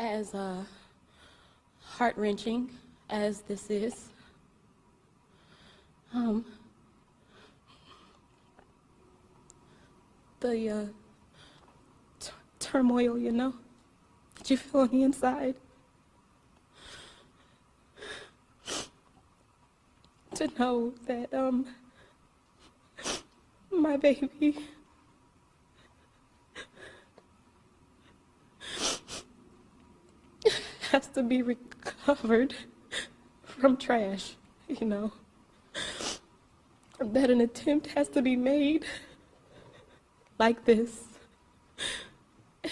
as heart-wrenching as this is, the turmoil, you know, that you feel on the inside. To know that my baby has to be recovered from trash, you know. That an attempt has to be made like this.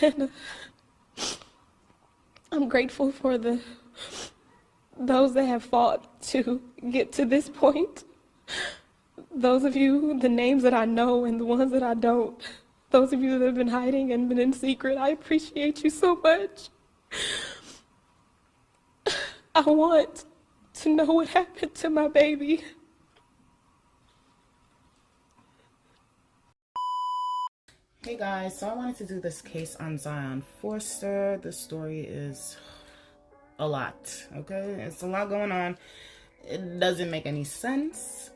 And I'm grateful for those that have fought to get to this point. Those of you, the names that I know and the ones that I don't. Those of you that have been hiding and been in secret, I appreciate you so much. I want to know what happened to my baby. Hey guys, so I wanted to do this case on Zion Foster. The story is a lot, okay? It's a lot going on. It doesn't make any sense.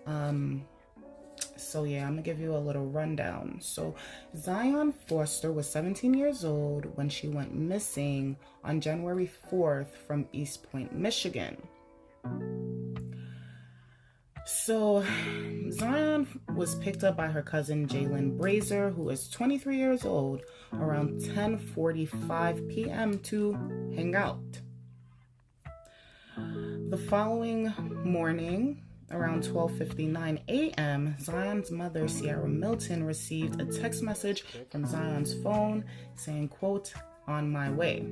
So yeah, I'm gonna give you a little rundown. So Zion Foster was 17 years old when she went missing on January 4th from East Point, Michigan. So Zion was picked up by her cousin Jaylin Brazier, who is 23 years old, around 10:45 p.m. to hang out. The following morning, around 12:59 a.m., Zion's mother, Ciara Milton, received a text message from Zion's phone saying, quote, "on my way."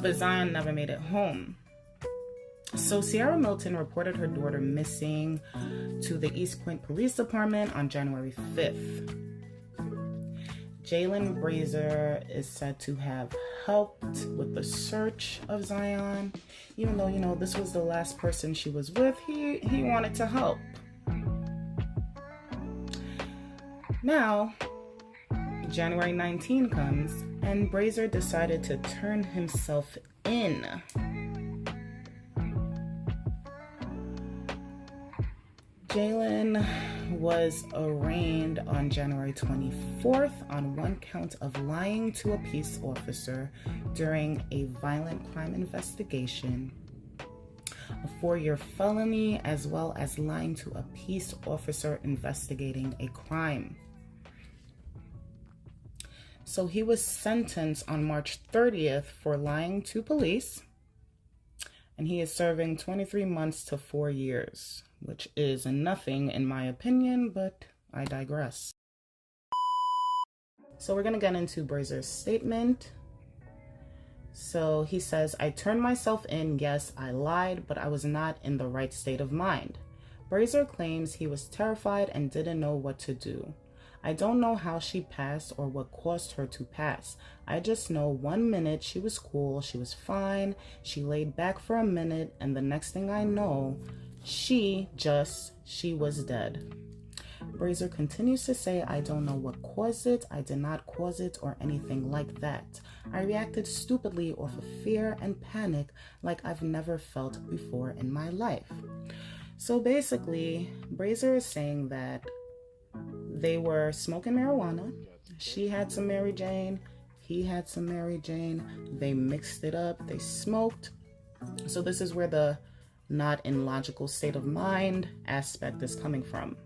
But Zion never made it home. So Ciara Milton reported her daughter missing to the East Point Police Department on January 5th. Jaylin Brazier is said to have helped with the search of Zion. Even though, you know, this was the last person she was with, he wanted to help. Now, January 19 comes, and Brazier decided to turn himself in. Jaylin was arraigned on January 24th on one count of lying to a peace officer during a violent crime investigation, a 4-year felony, as well as lying to a peace officer investigating a crime. So he was sentenced on March 30th for lying to police, and he is serving 23 months to 4 years. Which is nothing in my opinion, but I digress. So we're gonna get into Brazier's statement. So he says, "I turned myself in. Yes, I lied, but I was not in the right state of mind." Brazier claims he was terrified and didn't know what to do. "I don't know how she passed or what caused her to pass. I just know 1 minute she was cool, she was fine, she laid back for a minute, and the next thing I know, she was dead." Brazier continues to say, "I don't know what caused it. I did not cause it or anything like that. I reacted stupidly off of fear and panic like I've never felt before in my life." So basically, Brazier is saying that they were smoking marijuana. She had some Mary Jane. He had some Mary Jane. They mixed it up. They smoked. So this is where the not in logical state of mind aspect is coming from.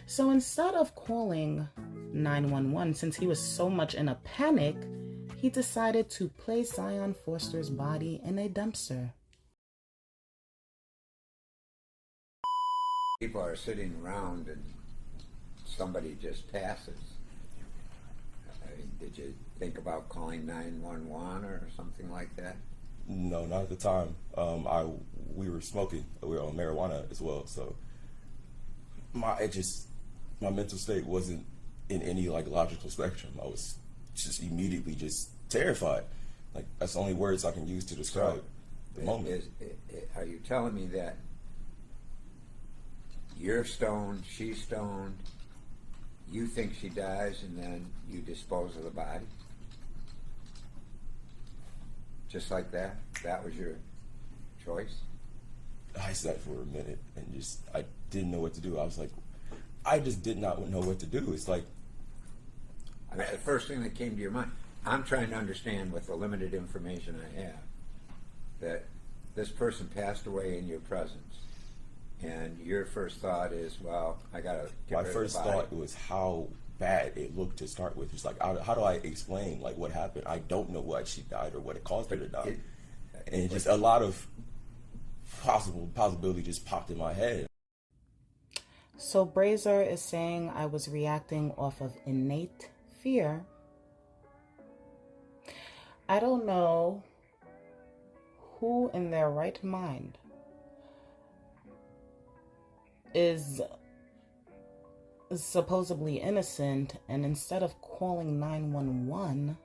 So instead of calling 911, since he was so much in a panic, he decided to place Zion Foster's body in a dumpster. People are sitting around and somebody just passes. I mean, did you think about calling 911 or something like that? No, not at the time. We were smoking. We were on marijuana as well. So my mental state wasn't in any like logical spectrum. I was just immediately just terrified. Like that's the only words I can use to describe the moment. Are you telling me that you're stoned, she's stoned, you think she dies, and then you dispose of the body? Just like that? That was your choice? I sat for a minute and I didn't know what to do. I was like, I just did not know what to do. It's like, I mean, the first thing that came to your mind, I'm trying to understand with the limited information I have, that this person passed away in your presence, and your first thought is, well, I gotta get my rid first of the body. thought was how bad it looked to start with. Just like, how do I explain like what happened? I don't know why she died or what it caused her to die. And just a lot of possibility just popped in my head. So Brazier is saying I was reacting off of innate fear. I don't know who in their right mind is supposedly innocent, and instead of calling 911,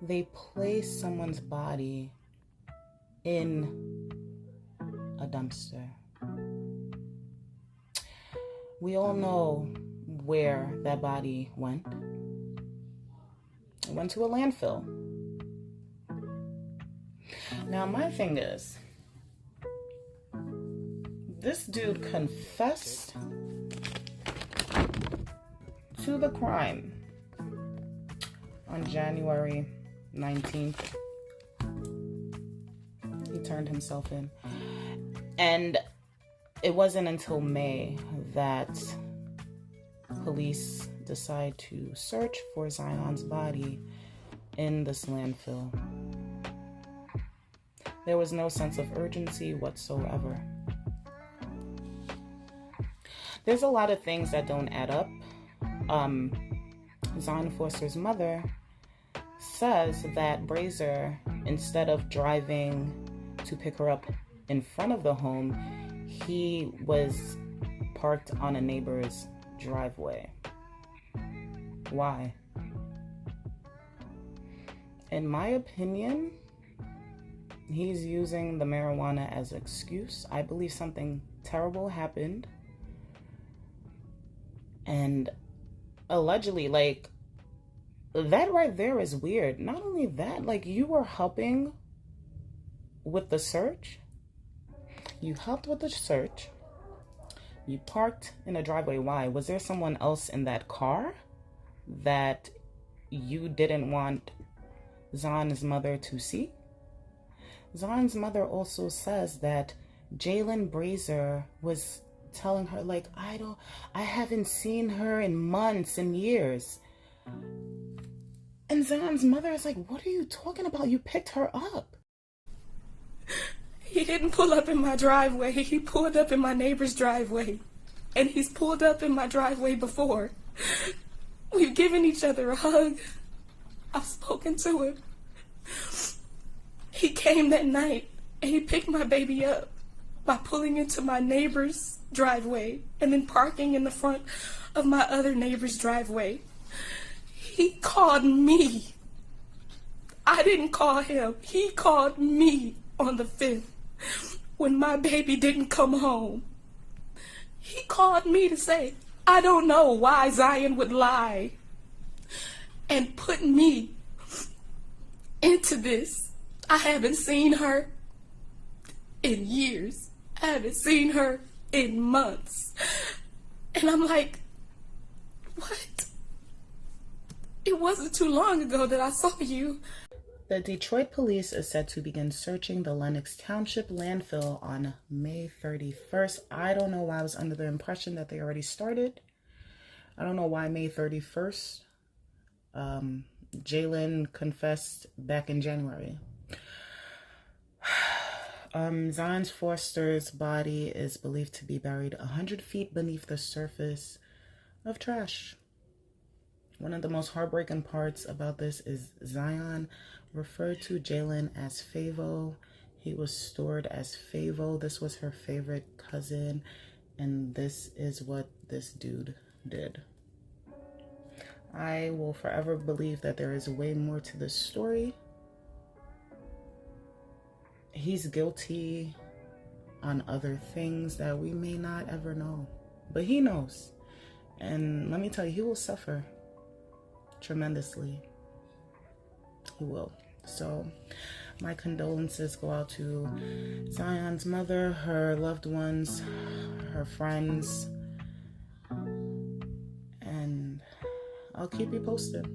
they place someone's body in a dumpster. We all know where that body went. It went to a landfill. Now, my thing is, this dude confessed to the crime on January 19th. He turned himself in. And it wasn't until May that police decide to search for Zion's body in this landfill. There was no sense of urgency whatsoever. There's a lot of things that don't add up. Zion Foster's mother says that Brazier, instead of driving to pick her up in front of the home, he was parked on a neighbor's driveway. Why? In my opinion, he's using the marijuana as an excuse. I believe something terrible happened. And allegedly, like, that right there is weird. Not only that, like, you were helping with the search. You helped with the search. You parked in a driveway. Why? Was there someone else in that car that you didn't want Zion's mother to see? Zion's mother also says that Jaylin Brazier was telling her, like, I haven't seen her in months and years. And Zion's mother is like, what are you talking about? You picked her up. He didn't pull up in my driveway. He pulled up in my neighbor's driveway. And he's pulled up in my driveway before. We've given each other a hug. I've spoken to him. He came that night and he picked my baby up by pulling into my neighbor's driveway and then parking in the front of my other neighbor's driveway. He called me. I didn't call him. He called me on the 5th when my baby didn't come home. He called me to say, I don't know why Zion would lie and put me into this. I haven't seen her in years. I haven't seen her in months. And I'm like, what? It wasn't too long ago that I saw you. The Detroit police is set to begin searching the Lenox Township landfill on May 31st. I don't know why I was under the impression that they already started. I don't know why May 31st. Jaylin confessed back in January. Zion Foster's body is believed to be buried 100 feet beneath the surface of trash. One of the most heartbreaking parts about this is Zion referred to Jaylin as Favo. He was stored as Favo. This was her favorite cousin, and this is what this dude did. I will forever believe that there is way more to this story. He's guilty on other things that we may not ever know, but he knows. And let me tell you, he will suffer tremendously. He will. So my condolences go out to Zion's mother, her loved ones, her friends, and I'll keep you posted.